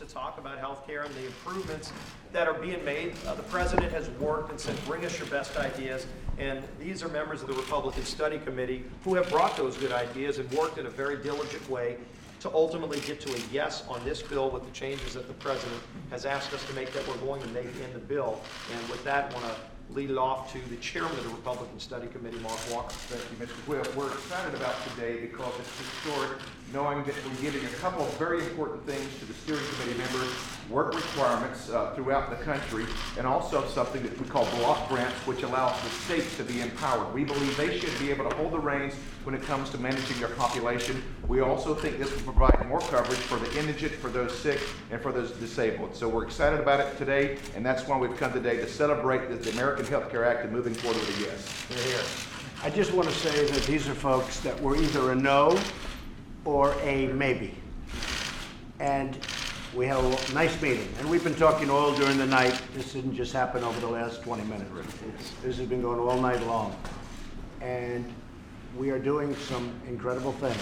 talk about health care and the improvements that are being made. The president has worked and said, bring us your best ideas. And these are members of the Republican Study Committee who have brought those good ideas and worked in a very diligent way to ultimately get to a yes on this bill with the changes that the president has asked us to make that we're going to make in the bill. And with that, I want to lead it off to the chairman of the Republican Study Committee, Mark Walker. Thank you, Mr. Quill. We're excited about today because it's historic, knowing that we're giving a couple of very important things to the steering committee members, work requirements throughout the country, and also something that we call block grants, which allows the states to be empowered. We believe they should be able to hold the reins when it comes to managing their population. We also think this will provide more coverage for the indigent, for those sick, and for those disabled. So we're excited about it today, and that's why we've come today to celebrate the American Health Care Act and moving forward with a yes. You're here. I just want to say that these are folks that were either a no or a maybe. And we had a nice meeting, and we've been talking all during the night. This didn't just happen over the last 20 minutes. This has been going all night long. And we are doing some incredible things.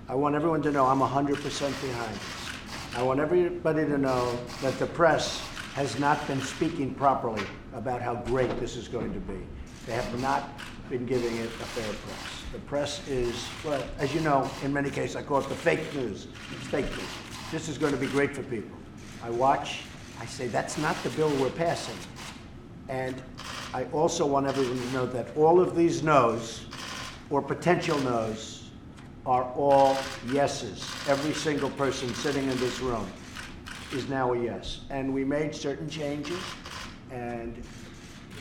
I want everyone to know I'm 100% behind this. I want everybody to know that the press has not been speaking properly about how great this is going to be. They have not been giving it a fair press. The press is, well, as you know, in many cases, I call it the fake news. It's fake news. This is going to be great for people. I watch, I say, that's not the bill we're passing. And I also want everyone to know that all of these no's, or potential no's, are all yeses. Every single person sitting in this room is now a yes. And we made certain changes, and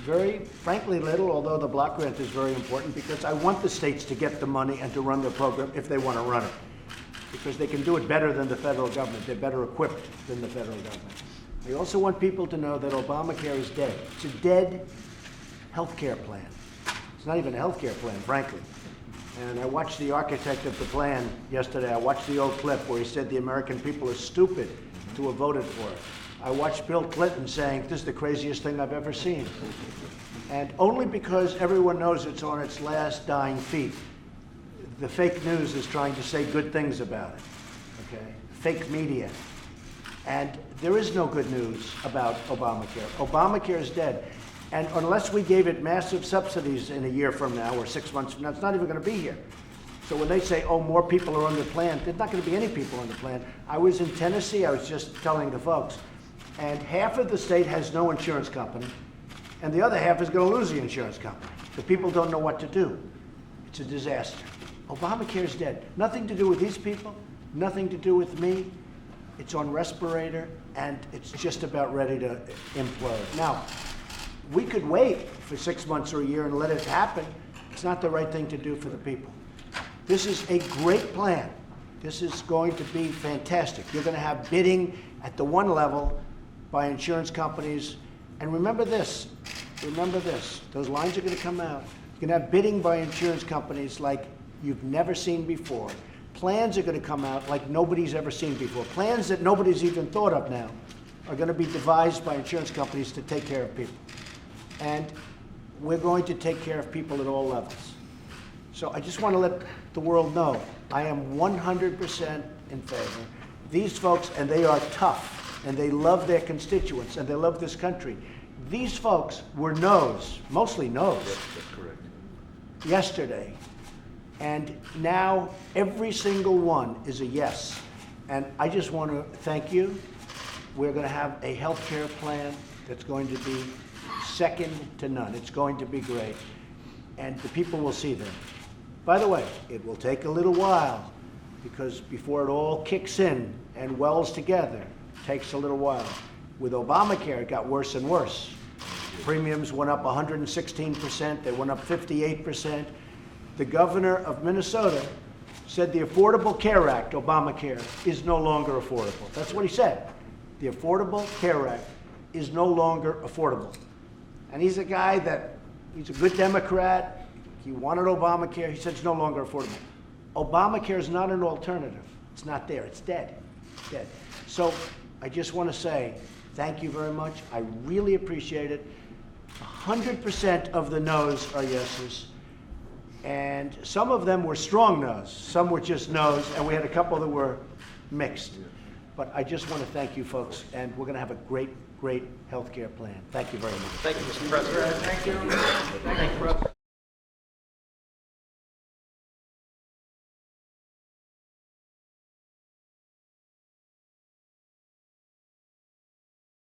very frankly little, although the block grant is very important, because I want the states to get the money and to run their program if they want to run it, because they can do it better than the federal government. They're better equipped than the federal government. I also want people to know that Obamacare is dead. It's a dead health care plan. It's not even a health care plan, frankly. And I watched the architect of the plan yesterday. I watched the old clip where he said the American people are stupid to have voted for it. I watched Bill Clinton saying, this is the craziest thing I've ever seen. And only because everyone knows it's on its last dying feet, the fake news is trying to say good things about it, okay? Fake media. And there is no good news about Obamacare. Obamacare is dead. And unless we gave it massive subsidies in a year from now or 6 months from now, it's not even going to be here. So when they say, oh, more people are on the plan, there's not going to be any people on the plan. I was in Tennessee, I was just telling the folks, and half of the state has no insurance company, and the other half is going to lose the insurance company. The people don't know what to do. It's a disaster. Obamacare is dead. Nothing to do with these people, nothing to do with me. It's on respirator, and it's just about ready to implode. Now, we could wait for 6 months or a year and let it happen. It's not the right thing to do for the people. This is a great plan. This is going to be fantastic. You're going to have bidding at the one level by insurance companies. And remember this, those lines are going to come out. You're going to have bidding by insurance companies like you've never seen before. Plans are going to come out like nobody's ever seen before. Plans that nobody's even thought of now are going to be devised by insurance companies to take care of people. And we're going to take care of people at all levels. So I just want to let the world know I am 100% in favor. These folks, and they are tough, and they love their constituents, and they love this country. These folks were no's, mostly no's. Yes, that's correct. Yesterday. And now every single one is a yes. And I just want to thank you. We're going to have a health care plan that's going to be second to none. It's going to be great. And the people will see them. By the way, it will take a little while, because before it all kicks in and wells together, it takes a little while. With Obamacare, it got worse and worse. Premiums went up 116%. They went up 58%. The governor of Minnesota said the Affordable Care Act, Obamacare, is no longer affordable. That's what he said. The Affordable Care Act is no longer affordable. And he's a guy he's a good Democrat. He wanted Obamacare. He said it's no longer affordable. Obamacare is not an alternative. It's not there. It's dead. Dead. So I just want to say thank you very much. I really appreciate it. 100% of the no's are yeses. And some of them were strong no's. Some were just no's, and we had a couple that were mixed. But I just want to thank you folks, and we're going to have a great, great healthcare plan. Thank you very much. Thank you, Mr. President. Thank you. Thank you, President.